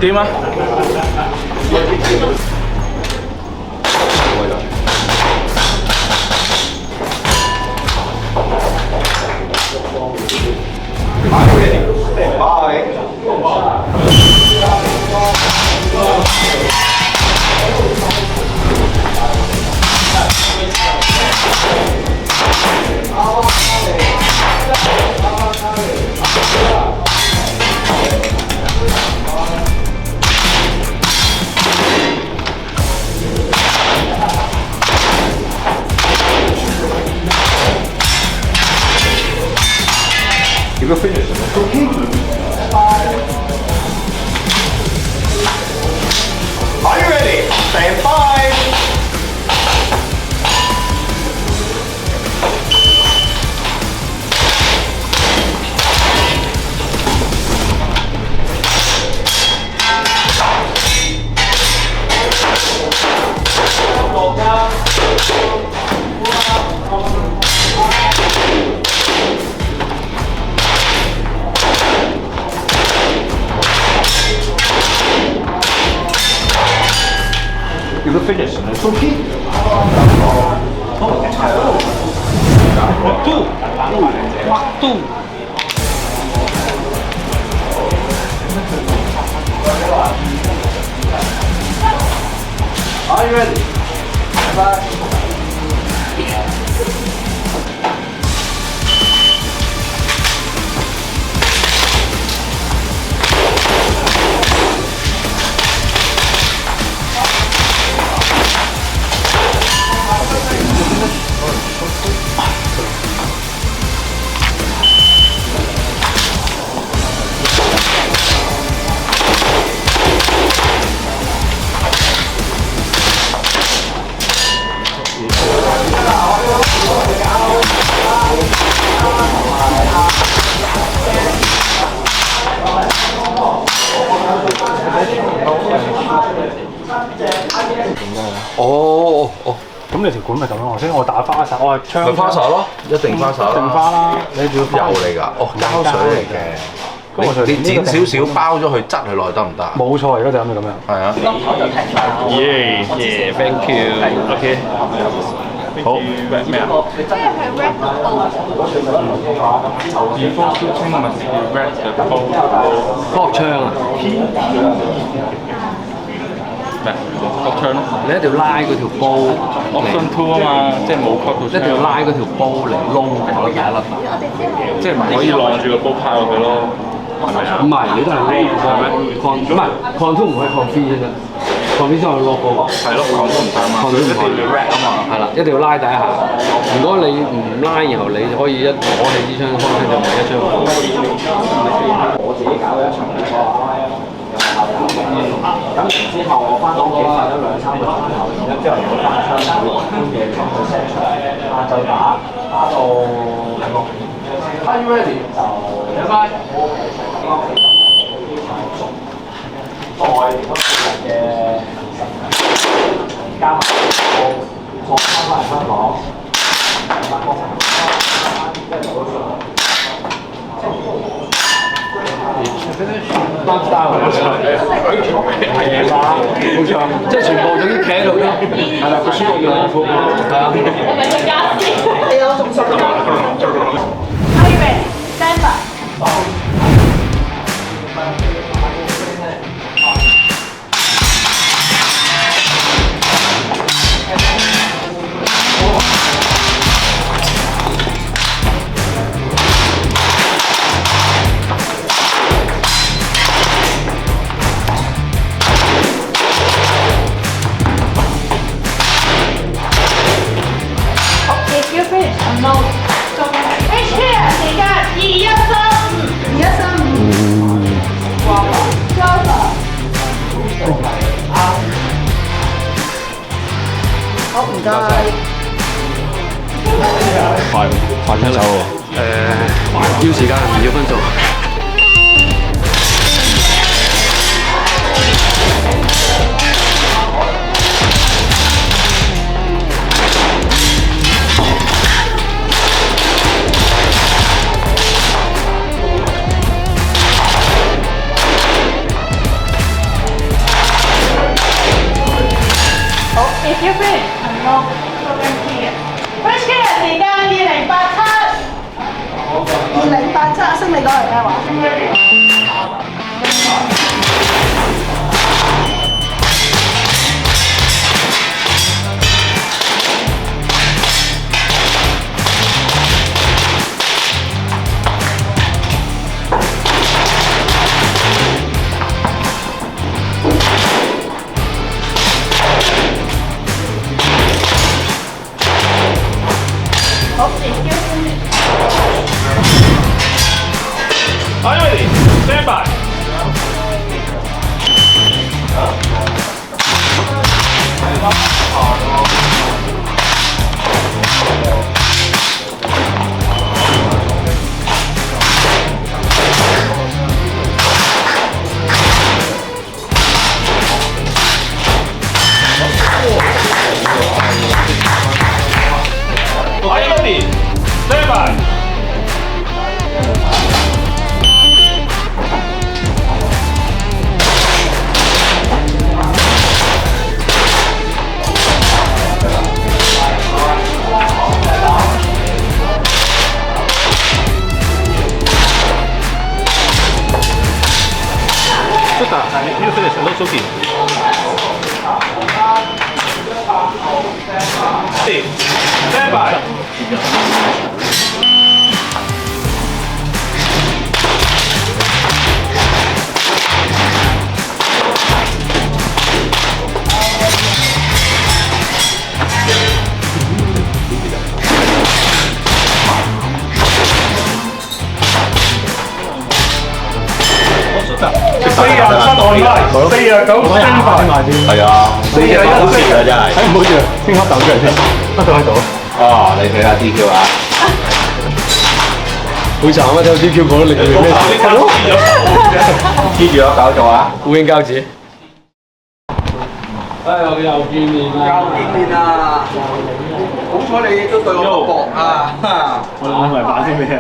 掂啊！一个 finish OK。Are you ready? Stand by. You will finish. It's okay. Two. Are you ready? Bye.哦，咁你條管咪咁咯？頭先我打花灑，我係槍。咪花灑咯，一定花灑啦。一定花啦，你仲要油嚟㗎，哦，膠水嚟嘅。你剪少少包咗佢，擠佢落去得唔得？冇錯，而家就咁樣。係啊。耶 ，thank you。OK。好。咩啊？即係 wrap 個布。Before shooting must wrap the bowl。角槍啊！咩？角槍咯。你一定要拉嗰條煲。Option 2啊嘛，即係冇 cut 到。一定要拉嗰條煲嚟撈嗰第一粒。即係唔可以晾住個煲拋落去咯。唔係，你都係撈係咪？唔係 control 唔可以 confuse 啫 ，confuse 先可以 lock 嗰個。係咯，control 唔得啊嘛。control 唔可以 wrap 啊嘛。係啦，一定要拉第一下。如果你唔拉，然後你可以一攞起支槍，開槍就唔係一槍。我自己搞咗一場比賽咁然之後我翻到屋企瞓咗2-3個鐘頭，然之後又翻槍搬嘢出去 set 場，下晝打到6點。Are you ready？ 就拜拜。再嗰4日嘅加埋我翻返嚟香港，翻工，即係做咗係啦，冇錯，即係全部總之企喺度咯，係啦，個舒服嘅地方，係啊。我咪要加時。你有仲熟㗎 ？Are you ready? Stand by. 快槍手喎。要時間唔要分數。你講係咩話？好，Are you ready? Stand by. Are you ready? Stand by. You finish, no soaking. Stand by.係啊，4日1次啊，真係。唔好住，先黑豆出嚟先，黑豆喺度。哦，你睇下 DQ 啊！好慘啊！睇 DQ 講得你咩黐住咗搞錯啊！烏蠅膠紙。我哋又見面啦！又見面啦！好彩你都對我咁薄啊！我哋安排版先俾你。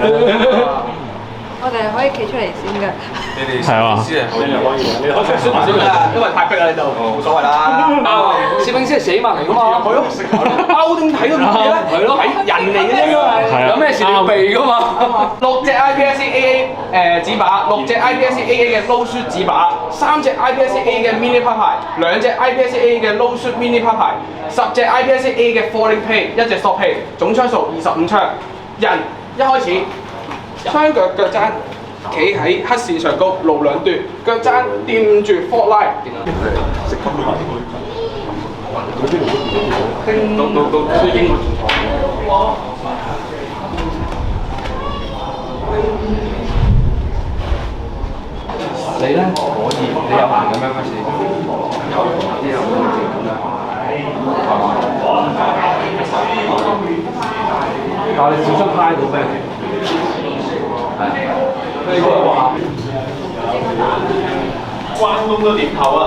我哋係可以企出嚟先嘅。你哋係嘛？先啊！你哋可以，你可以先啦，因為太逼啦呢度，冇所謂啦。攝影師係死物嚟㗎嘛？係咯，勾定睇到乜嘢咧？係咯，睇人嚟嘅啫嘛。有咩事你要避㗎嘛？6隻 IPSC AA 紙把，6隻 IPSC AA 嘅 low shoot 紙把，3隻 IPSC AA 嘅 mini 拍牌，2隻 IPSC AA 嘅 low shoot mini 拍牌，10隻 IPSC AA 嘅 falling pay， 1隻 stop pay， 總槍數25槍。人一開始。雙腳腳踭企喺黑線上高，路兩端，腳踭掂住 fault line。到英文你咧可以，你有行嘅咩嗰時？有啲人會咁樣。但係你小心揩到咩？係。關公都點頭啊！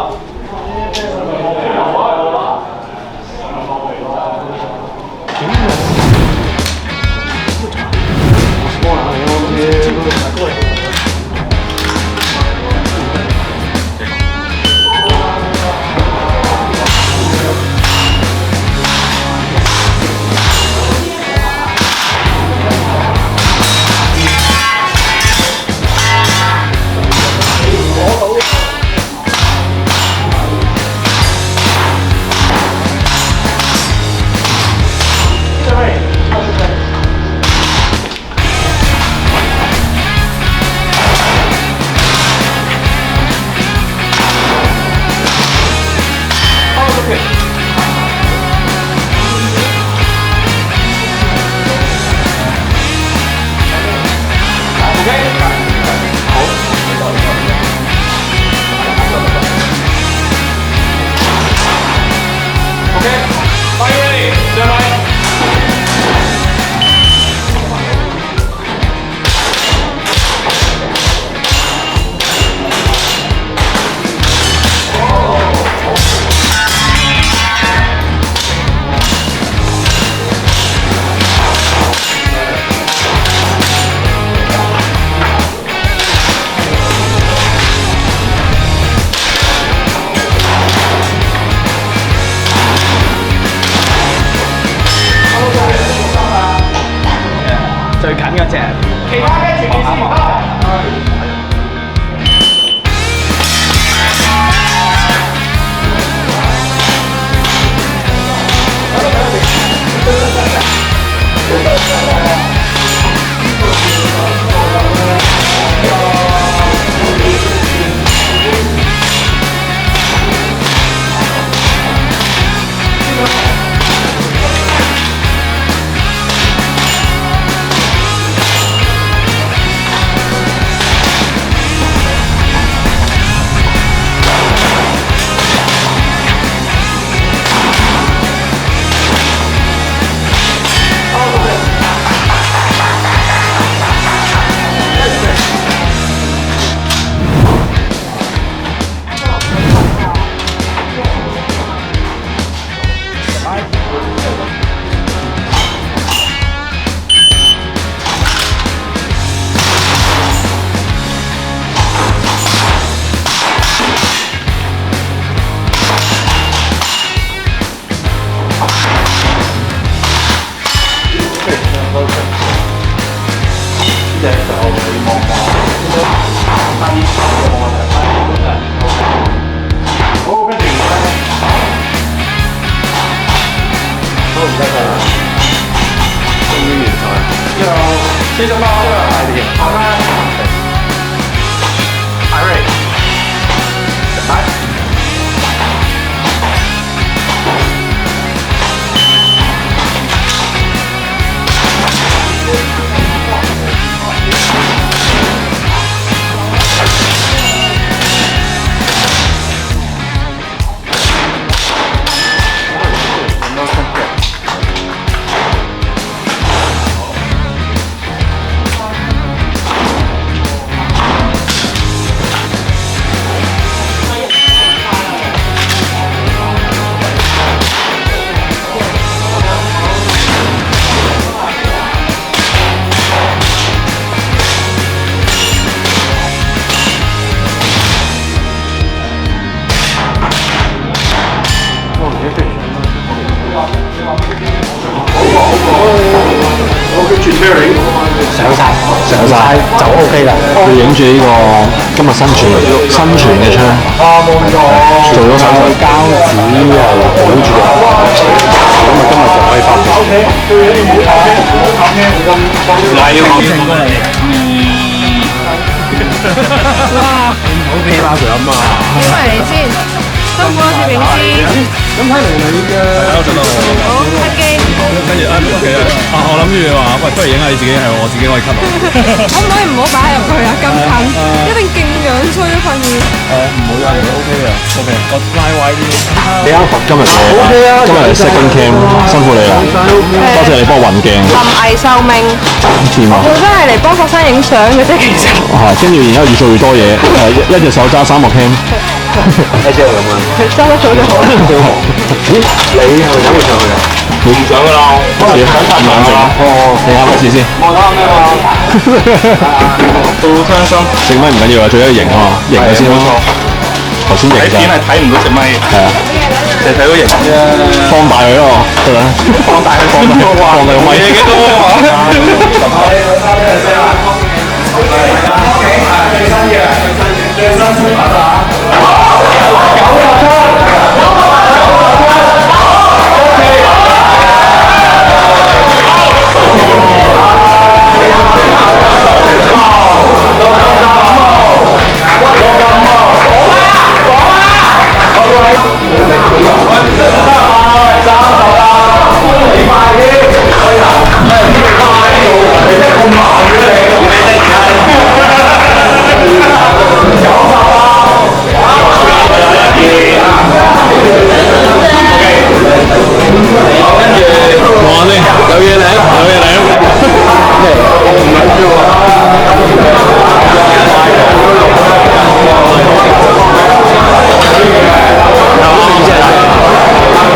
上晒就 OK 啦。要影住呢個今日生存嘅槍，做咗手術，膠紙係保住嘅，咁啊今日就可以翻屋企。嗱要講正過嚟。好俾巴 Sir 啊嘛。影埋嚟先，辛苦攝影師。咁睇嚟你嘅好，開機。跟住OK啊！我諗住話，喂，不如影下你自己，係我自己可以 cut 落。可唔可以唔好擺入去啊？咁近，一定勁樣衰啊塊面。唔好啊，OK 啊，OK，我拉位啲。你啱今日今日 second cam，辛苦你啦，多謝你幫我運鏡。臨危受命。掂啊！我真係嚟幫學生影相嘅啫，其實。係，跟住然之後越做越多嘢，一隻手揸3個 cam。一隻咁啊，揸得早就好。咦？你係咪想要上去啊？唔想噶啦，自己想拍眼睛。哦，你考乜試先？我睇下咩嘛？好傷心。食咪唔緊要啊，最緊要型啊嘛，型咗先咯。頭先型咋？睇片係睇唔到隻咪。係啊，淨係睇到型啫。放大佢咯，得啦。放大佢，放大個咪。幾多啊？最新出品啊！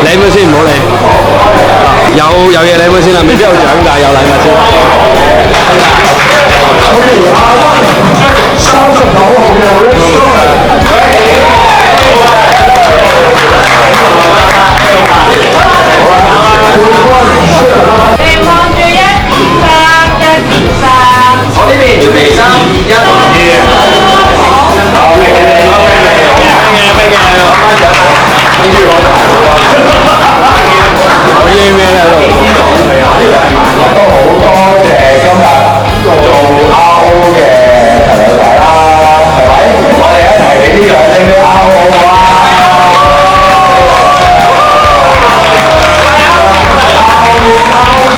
你妹先唔好理，有嘢你妹先啦，未必有獎㗎，有禮物先。你望住1、2、3，1、2、3。我呢邊準備3、2、1。好嘅，跟住我應咩咧？都好多謝今日做 RO 嘅朋友仔啦，係咪？我哋一齊俾啲掌聲俾 RO 好啊！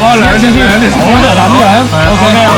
我兩隻手就咁樣，OK。